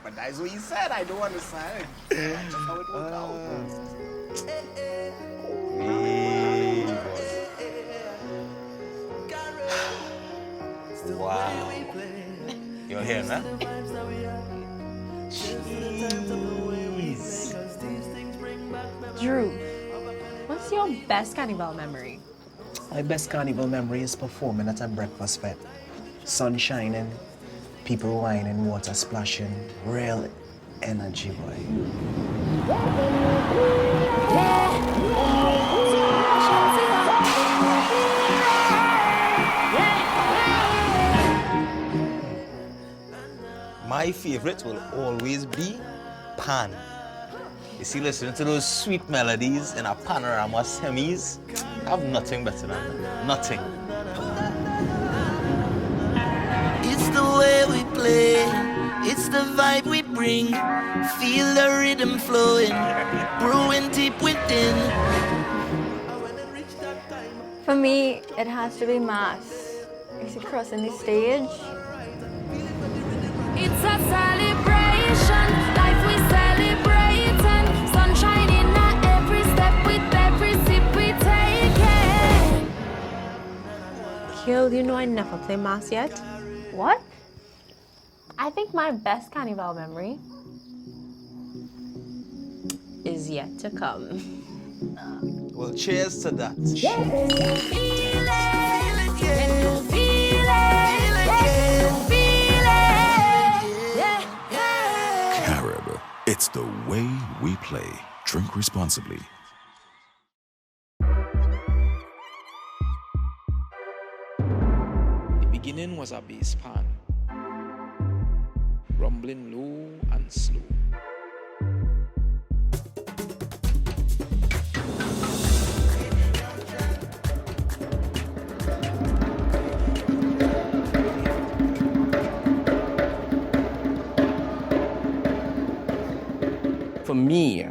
But that's what he said. I don't understand. That's just how it worked out. Wow. You're here, man? Jeez. Drew, what's your best carnival memory? My best carnival memory is performing at a breakfast fete. Sun shining, people whining, water splashing, real energy, boy. My favorite will always be pan. You see, listening to those sweet melodies in a panorama semis, I have nothing better than that. Nothing. It's the way we play, it's the vibe we bring. Feel the rhythm flowing, brewing deep within. For me, it has to be mass. It's crossing the stage. It's a celebration, life we celebrating. Sunshine in every step, with every sip we take. Kill, you know I never play mass yet? What? I think my best carnival memory is yet to come. Well, cheers to that. Carib, it's the way we play. Drink responsibly. The beginning was a bass pan, rumbling low and slow. For me,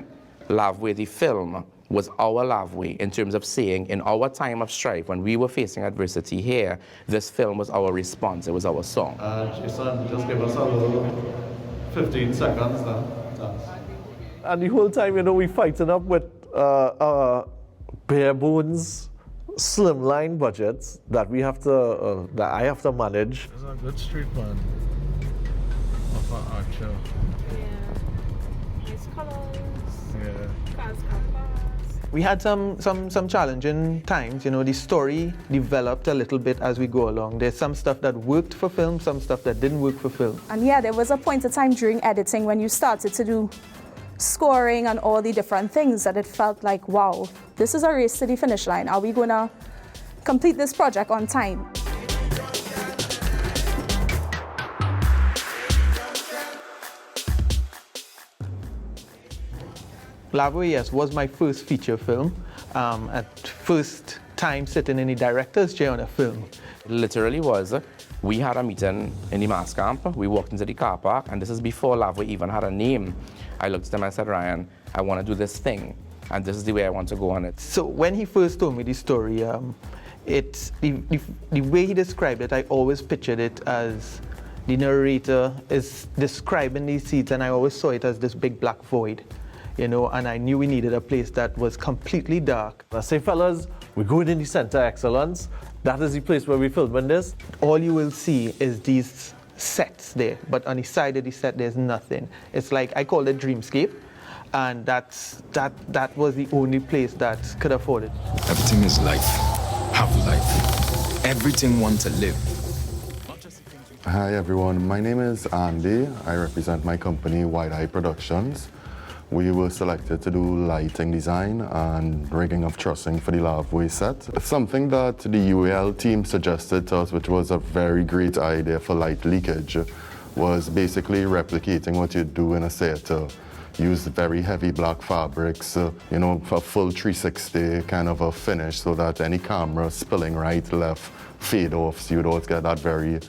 LAVWAY, the film, was our LAVWAY in terms of saying in our time of strife, when we were facing adversity here, this film was our response, it was our song. Jason, just give us a little 15 seconds now. And the whole time, you know, we fighting up with bare bones, slimline budgets that we have to, that I have to manage. It's a good street man of an archer. Nice colors. Yeah. Cars, canvas. We had some challenging times. You know, the story developed a little bit as we go along. There's some stuff that worked for film, some stuff that didn't work for film. And yeah, there was a point of time during editing when you started to do scoring and all the different things that it felt like, wow, this is a race to the finish line. Are we going to complete this project on time? LAVWAY, yes, was my first feature film. At first time sitting in the director's chair on a film. It literally was, we had a meeting in the mass camp, we walked into the car park, and this is before LAVWAY even had a name. I looked at him and I said, Ryan, I want to do this thing, and this is the way I want to go on it. So when he first told me the story, the way he described it, I always pictured it as the narrator is describing these seats, and I always saw it as this big black void. You know, and I knew we needed a place that was completely dark. I say, fellas, we're going in the Center of Excellence. That is the place where we're filming this. All you will see is these sets there, but on the side of the set, there's nothing. It's like, I call it Dreamscape, and that was the only place that could afford it. Everything is life. Have life. Everything want to live. Hi, everyone. My name is Andy. I represent my company, Wide Eye Productions. We were selected to do lighting design and rigging of trussing for the LAVWAY set. Something that the UAL team suggested to us, which was a very great idea for light leakage, was basically replicating what you do in a theater. Use very heavy black fabrics, you know, a full 360 kind of a finish so that any camera spilling right, left, fade off, so you don't get that very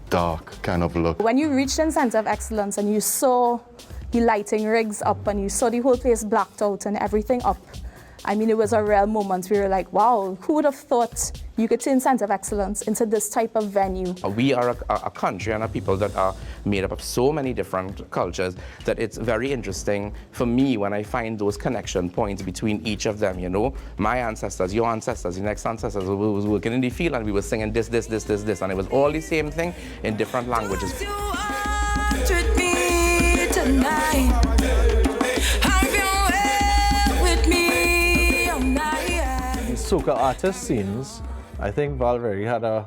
dark kind of look. When you reached the Center of Excellence and you saw the lighting rigs up and you saw the whole place blacked out and everything up, I mean, it was a real moment. We were like, wow, who would have thought you could turn Center of Excellence into this type of venue? We are a country and a people that are made up of so many different cultures that it's very interesting for me when I find those connection points between each of them, you know. My ancestors, your ancestors, your next ancestors, we was working in the field and we were singing this, and it was all the same thing in different languages. With me tonight. Soca artist scenes, I think Valverde had a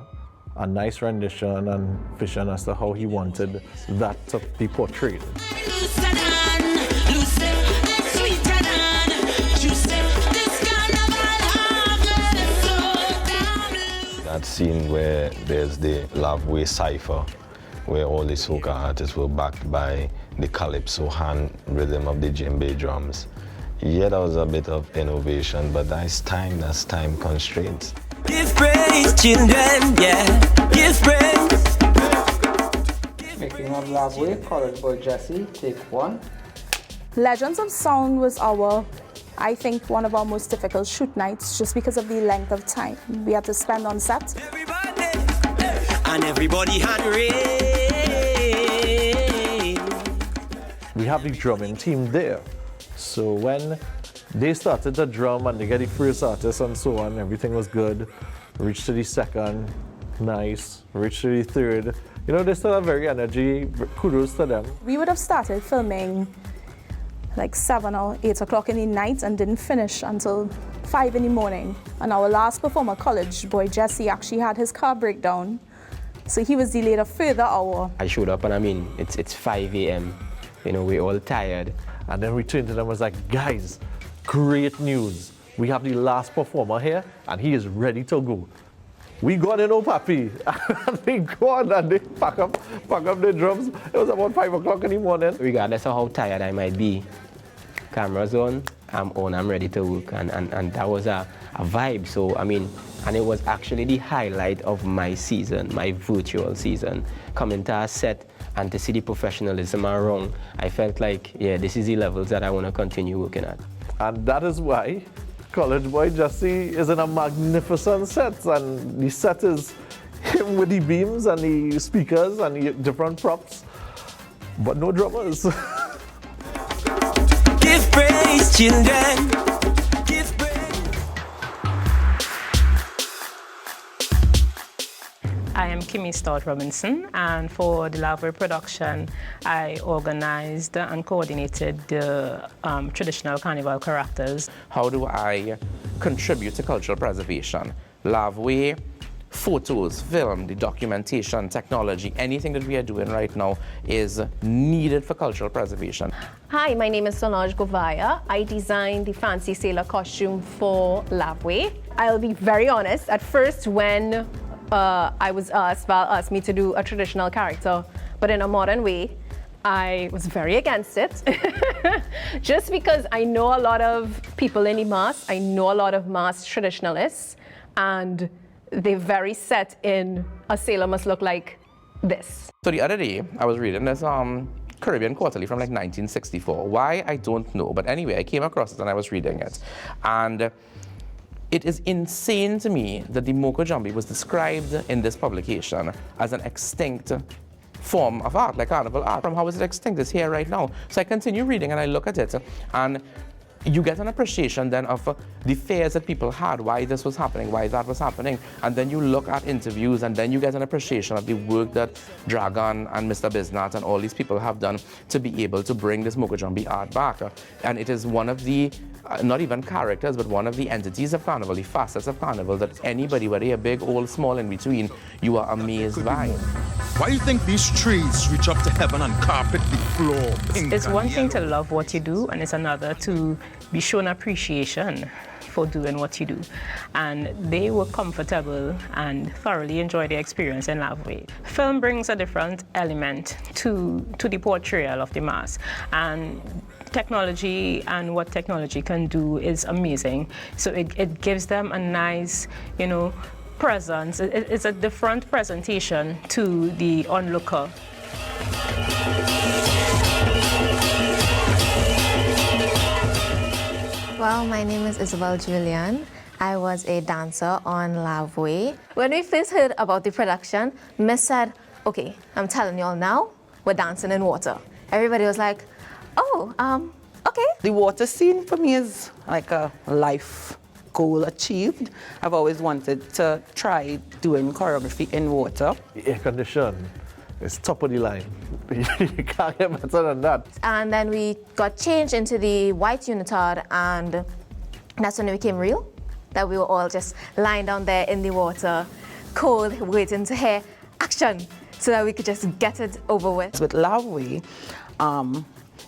nice rendition and vision as to how he wanted that to be portrayed. That scene where there's the LAVWAY cipher, where all the soca artists were backed by the calypso hand rhythm of the djembe drums. Yeah, that was a bit of innovation, but that's time constraints. Give praise, children, yeah, give praise. Making of LAVWAY, College Boy Jesse, take 1. Legends of Sound was I think, one of our most difficult shoot nights just because of the length of time we had to spend on set. And everybody had rain. We have the drumming team there. So when they started the drum and they get the first artist and so on, everything was good. Reached to the second, nice. Reached to the third. You know, they still have very energy. Kudos to them. We would have started filming like 7 or 8 o'clock in the night and didn't finish until 5 in the morning. And our last performer, College Boy Jesse, actually had his car breakdown. So he was delayed a further hour. I showed up and I mean, it's 5 a.m. You know, we're all tired. And then we turned to them and was like, guys, great news. We have the last performer here and he is ready to go. We got in, oh papi. And they go on and they pack up the drums. It was about 5 o'clock in the morning. Regardless of how tired I might be, cameras on, I'm ready to work. And that was a vibe. So, I mean, and it was actually the highlight of my season, my virtual season. Coming to a set and to see the professionalism around, I felt like, yeah, this is the levels that I want to continue working at. And that is why College Boy Jesse is in a magnificent set. And the set is him with the beams and the speakers and the different props, but no drummers. Give praise, children. I am Kimmy Stout Robinson, and for the LAVWAY production, I organized and coordinated the traditional carnival characters. How do I contribute to cultural preservation? LAVWAY, photos, film, the documentation, technology, anything that we are doing right now is needed for cultural preservation. Hi, my name is Solange Govaya. I designed the fancy sailor costume for LAVWAY. I'll be very honest, at first when Val asked me to do a traditional character, but in a modern way, I was very against it. Just because I know a lot of people in the mass, I know a lot of mass traditionalists, and they're very set in a sailor must look like this. So the other day, I was reading this Caribbean Quarterly from like 1964. Why, I don't know, but anyway, I came across it and I was reading it. And it is insane to me that the Moko Jambi was described in this publication as an extinct form of art, like carnival art. From how is it extinct? It's here right now. So I continue reading and I look at it, and you get an appreciation then of the fears that people had, why this was happening, why that was happening. And then you look at interviews and then you get an appreciation of the work that Dragon and Mr. Biznat and all these people have done to be able to bring this Moko Jambi art back. And it is one of the, not even characters, but one of the entities of Carnival, the facets of Carnival that anybody, whether you're big, old, small, in between, you are amazed by. Why do you think these trees reach up to heaven and carpet the floor pink? It's one thing to love what you do, and it's another to be shown appreciation for doing what you do. And they were comfortable and thoroughly enjoyed the experience in LAVWAY. Film brings a different element to the portrayal of the mass. And technology and what technology can do is amazing. So it gives them a nice, presence. It's a different presentation to the onlooker. Well, my name is Isabel Julian. I was a dancer on LAVWAY. When we first heard about the production, Miss said, okay, I'm telling you all now, we're dancing in water. Everybody was like, oh, okay. The water scene for me is like a life goal achieved. I've always wanted to try doing choreography in water. The air condition is top of the line. You can't get better than that. And then we got changed into the white unitard, and that's when it became real, that we were all just lying down there in the water, cold, waiting to hear action, so that we could just get it over with. With LAVWAY,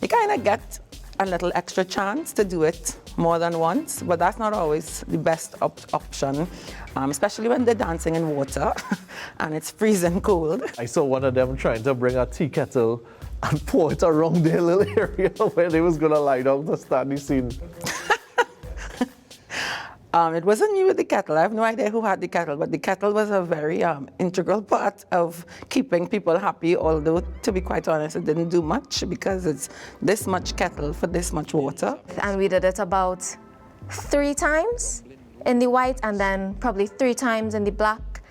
you kind of get a little extra chance to do it more than once, but that's not always the best option, especially when they're dancing in water and it's freezing cold. I saw one of them trying to bring a tea kettle and pour it around their little area where they was gonna lie down to start the scene. It wasn't me with the kettle. I have no idea who had the kettle, but the kettle was a very integral part of keeping people happy, although, to be quite honest, it didn't do much because it's this much kettle for this much water. And we did it about 3 times in the white and then probably 3 times in the black.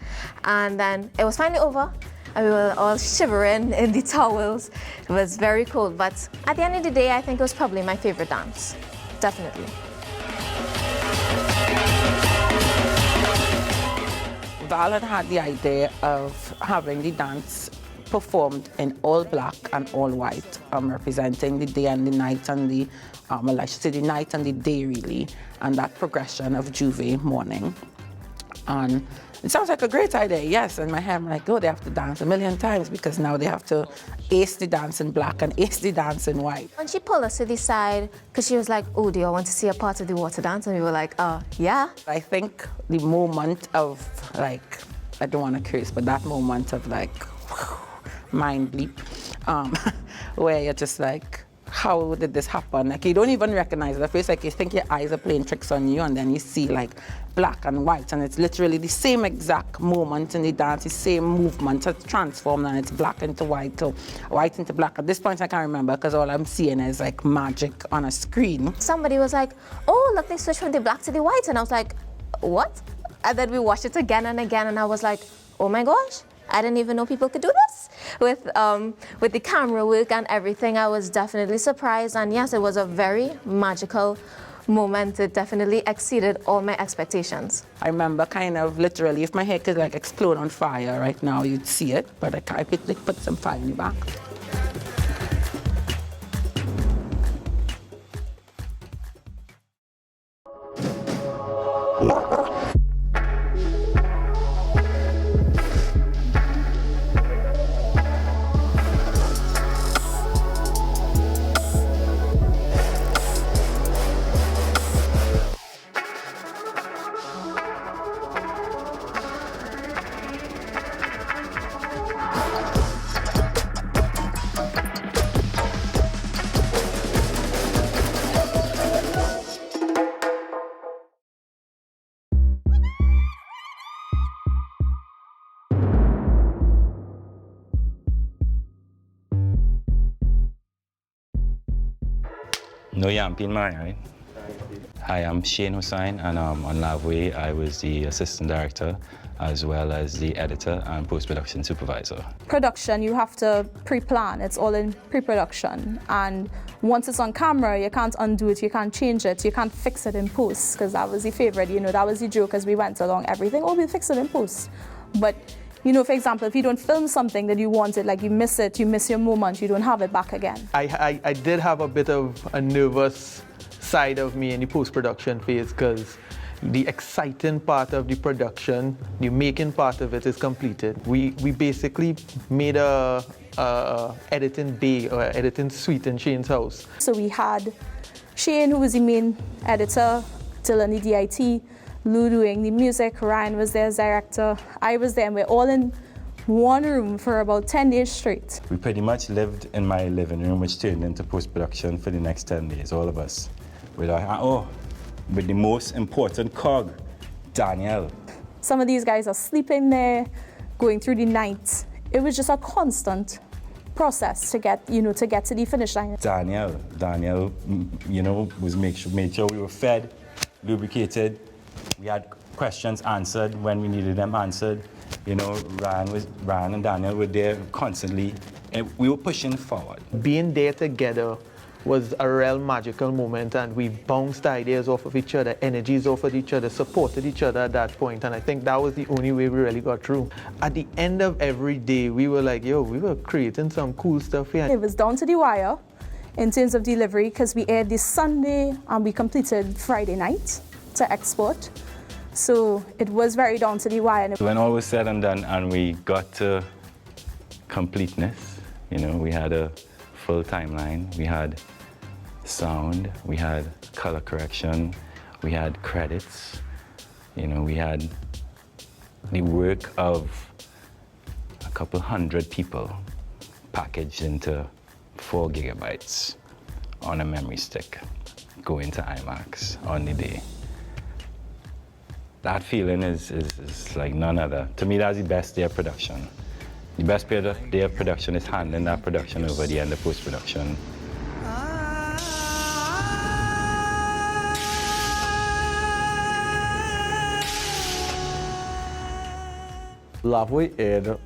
And then it was finally over and we were all shivering in the towels. It was very cold, but at the end of the day, I think it was probably my favorite dance, definitely. Val had the idea of having the dance performed in all black and all white, representing the day and the night and the, well, I should say the night and the day really, and that progression of Juve morning. And it sounds like a great idea, yes. In my head, I'm like, oh, they have to dance a million times because now they have to ace the dance in black and ace the dance in white. When she pulled us to the side, because she was like, oh, do you want to see a part of the water dance? And we were like, yeah. I think the moment of, like, I don't want to curse, but that moment of, like, mind bleep, where you're just like, how did this happen? Like, you don't even recognize it. At first, like, you think your eyes are playing tricks on you, and then you see, like, black and white, and it's literally the same exact moment in the dance, the same movement. It's transformed, and it's black into white, or white into black. At this point, I can't remember, because all I'm seeing is, like, magic on a screen. Somebody was like, oh, look, they switched from the black to the white, and I was like, what? And then we watched it again and again, and I was like, oh my gosh, I didn't even know people could do this. With the camera work and everything, I was definitely surprised. And yes, it was a very magical moment. It definitely exceeded all my expectations. I remember kind of literally, if my hair could like explode on fire right now, you'd see it. But I could like, put some fire in the back. No, yeah, I'm Pin Mari, right? Hi, I'm Shane Hussain, and on LAVWAY, I was the assistant director, as well as the editor and post-production supervisor. Production, you have to pre-plan. It's all in pre-production. And once it's on camera, you can't undo it, you can't change it, you can't fix it in post, because that was the favorite, you know, that was the joke as we went along, everything, oh, we'll fix it in post. But, you know, for example, if you don't film something that you wanted, like you miss it, you miss your moment, you don't have it back again. I did have a bit of a nervous side of me in the post-production phase, because the exciting part of the production, the making part of it is completed. We basically made a editing bay or editing suite in Shane's house. So we had Shane, who was the main editor, Dylan, the DIT, Lou doing the music, Ryan was there as director, I was there, and we're all in one room for about 10 days straight. We pretty much lived in my living room, which turned into post-production for the next 10 days, all of us. With the most important cog, Daniel. Some of these guys are sleeping there, going through the night. It was just a constant process to get, to get to the finish line? Daniel, made sure we were fed, lubricated. We had questions answered when we needed them answered. Ryan and Daniel were there constantly, and we were pushing forward. Being there together was a real magical moment, and we bounced ideas off of each other, energies off of each other, supported each other at that point, and I think that was the only way we really got through. At the end of every day, we were like, we were creating some cool stuff here. It was down to the wire in terms of delivery, because we aired this Sunday and we completed Friday night to export. So it was very down to the wire. When all was said and done and we got to completeness, we had a full timeline, we had sound, we had color correction, we had credits, we had the work of a couple hundred people packaged into 4 gigabytes on a memory stick, going to IMAX on the day. That feeling is like none other. To me, that's the best day of production. The best day of production is handling that production over the end of post-production. LAVWAY aired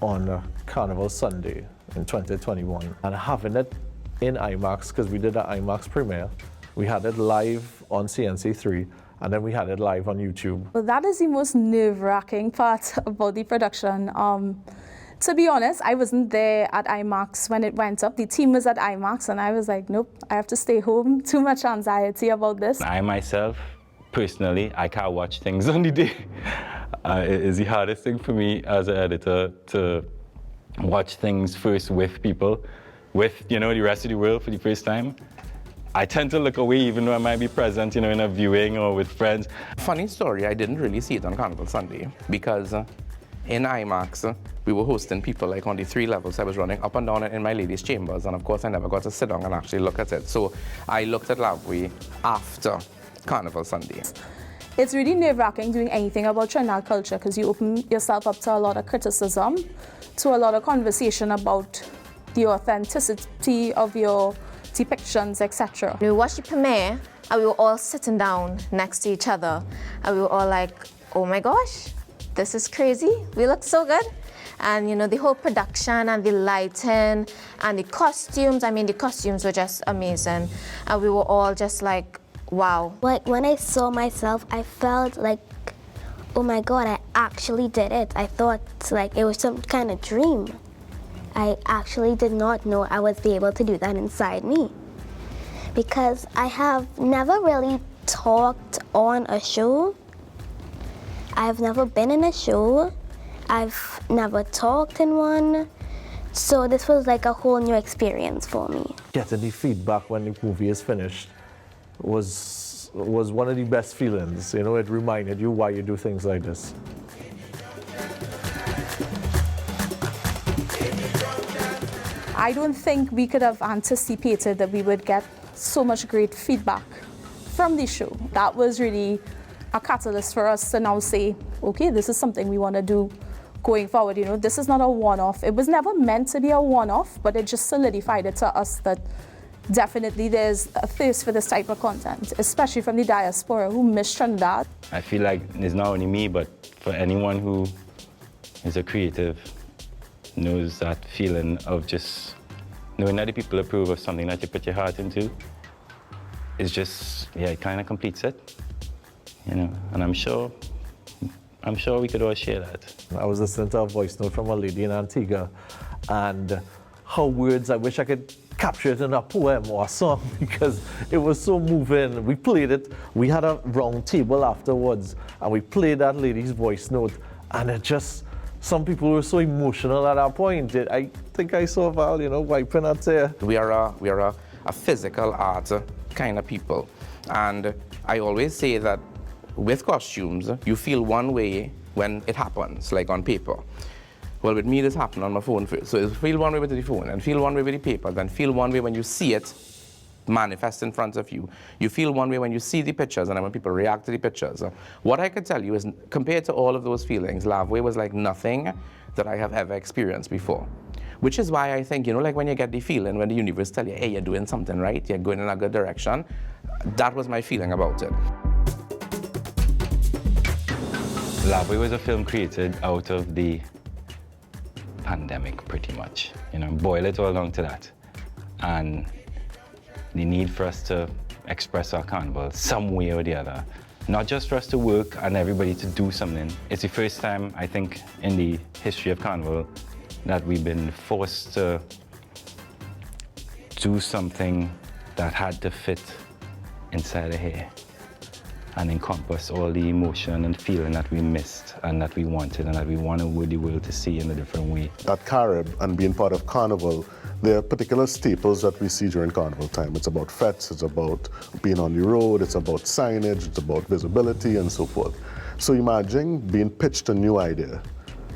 on Carnival Sunday in 2021, and having it in IMAX, because we did an IMAX premiere, we had it live on CNC3, and then we had it live on YouTube. Well, that is the most nerve-wracking part about the production. To be honest, I wasn't there at IMAX when it went up. The team was at IMAX, and I was like, nope, I have to stay home. Too much anxiety about this. I myself, personally, I can't watch things on the day. It is the hardest thing for me as an editor to watch things first with people, with the rest of the world for the first time. I tend to look away even though I might be present, in a viewing or with friends. Funny story, I didn't really see it on Carnival Sunday because in IMAX, we were hosting people like on the 3 levels. I was running up and down in my ladies' chambers, and of course I never got to sit down and actually look at it. So I looked at LAVWAY after Carnival Sunday. It's really nerve-wracking doing anything about Trinidad culture, because you open yourself up to a lot of criticism, to a lot of conversation about the authenticity of your depictions, etc. We watched the premiere and we were all sitting down next to each other and we were all like, oh my gosh, this is crazy. We look so good. And the whole production and the lighting and the costumes, the costumes were just amazing. And we were all just like, wow. Like when I saw myself, I felt like, oh my God, I actually did it. I thought like it was some kind of dream. I actually did not know I would be able to do that inside me, because I have never really talked on a show. I've never been in a show. I've never talked in one. So this was like a whole new experience for me. Getting the feedback when the movie is finished was one of the best feelings. It reminded you why you do things like this. I don't think we could have anticipated that we would get so much great feedback from the show. That was really a catalyst for us to now say, okay, this is something we want to do going forward. This is not a one-off. It was never meant to be a one-off, but it just solidified it to us that definitely there's a thirst for this type of content, especially from the diaspora who miss Trinidad. I feel like it's not only me, but for anyone who is a creative, knows that feeling of just knowing that the people approve of something that you put your heart into. It's just, it kind of completes it, and I'm sure we could all share that. I was listening to a voice note from a lady in Antigua, and her words, I wish I could capture it in a poem or a song, because it was so moving. We played it, we had a round table afterwards, and we played that lady's voice note, and it just, some people were so emotional at that point. I think I saw Val, wiping her tear. We are a physical art kind of people. And I always say that with costumes, you feel one way when it happens, like on paper. Well, with me, this happened on my phone first. So you feel one way with the phone, and feel one way with the paper, then feel one way when you see it manifest in front of you. You feel one way when you see the pictures and then when people react to the pictures. What I could tell you is, compared to all of those feelings, LAVWAY was like nothing that I have ever experienced before. Which is why I think, you know, like when you get the feeling, when the universe tell you, hey, you're doing something right, you're going in a good direction, that was my feeling about it. LAVWAY was a film created out of the pandemic, pretty much. You know, boil it all down to that. And the need for us to express our carnival some way or the other. Not just for us to work and everybody to do something. It's the first time, I think, in the history of carnival that we've been forced to do something that had to fit inside of here and encompass all the emotion and feeling that we missed and that we wanted and that we wanted the world to see in a different way. At Carib and being part of Carnival, there are particular staples that we see during Carnival time. It's about fetes, it's about being on the road, it's about signage, it's about visibility and so forth. So imagine being pitched a new idea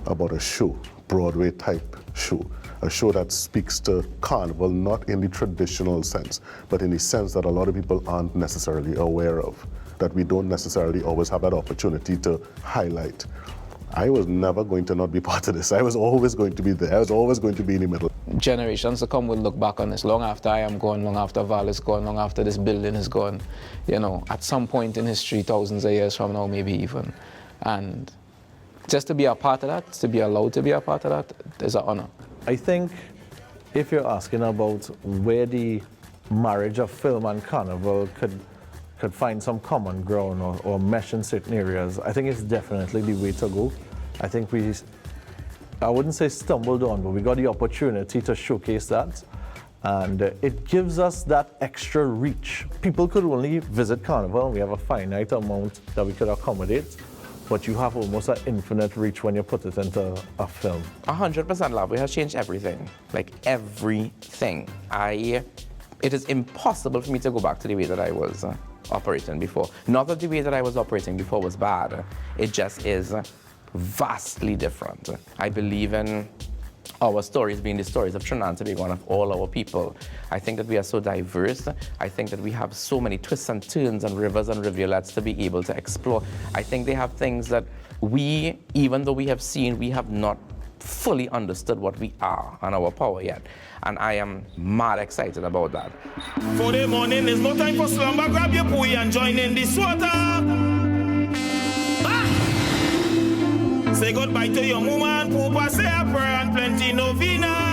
about a show, Broadway type show, a show that speaks to Carnival not in the traditional sense, but in the sense that a lot of people aren't necessarily aware of, that we don't necessarily always have that opportunity to highlight. I was never going to not be part of this. I was always going to be there. I was always going to be in the middle. Generations to come will look back on this long after I am gone, long after Val is gone, long after this building is gone. You know, at some point in history, thousands of years from now, maybe even. And just to be a part of that, to be allowed to be a part of that, is an honor. I think if you're asking about where the marriage of film and carnival could find some common ground or mesh in certain areas, I think it's definitely the way to go. I think I wouldn't say stumbled on, but we got the opportunity to showcase that. And it gives us that extra reach. People could only visit Carnival. We have a finite amount that we could accommodate, but you have almost an infinite reach when you put it into a film. 100% LAVWAY has changed everything, like everything. It is impossible for me to go back to the way that I was operating before. Not that the way that I was operating before was bad, it just is vastly different. I believe in our stories being the stories of Trinidad and Tobago and of all our people. I think that we are so diverse. I think that we have so many twists and turns and rivers and rivulets to be able to explore. I think they have things that we, even though we have seen, we have not fully understood what we are and our power yet. And I am mad excited about that. For the morning, there's no time for slumber. Grab your pui and join in this water. Say goodbye to your mama and poopa, say a prayer and plenty novena.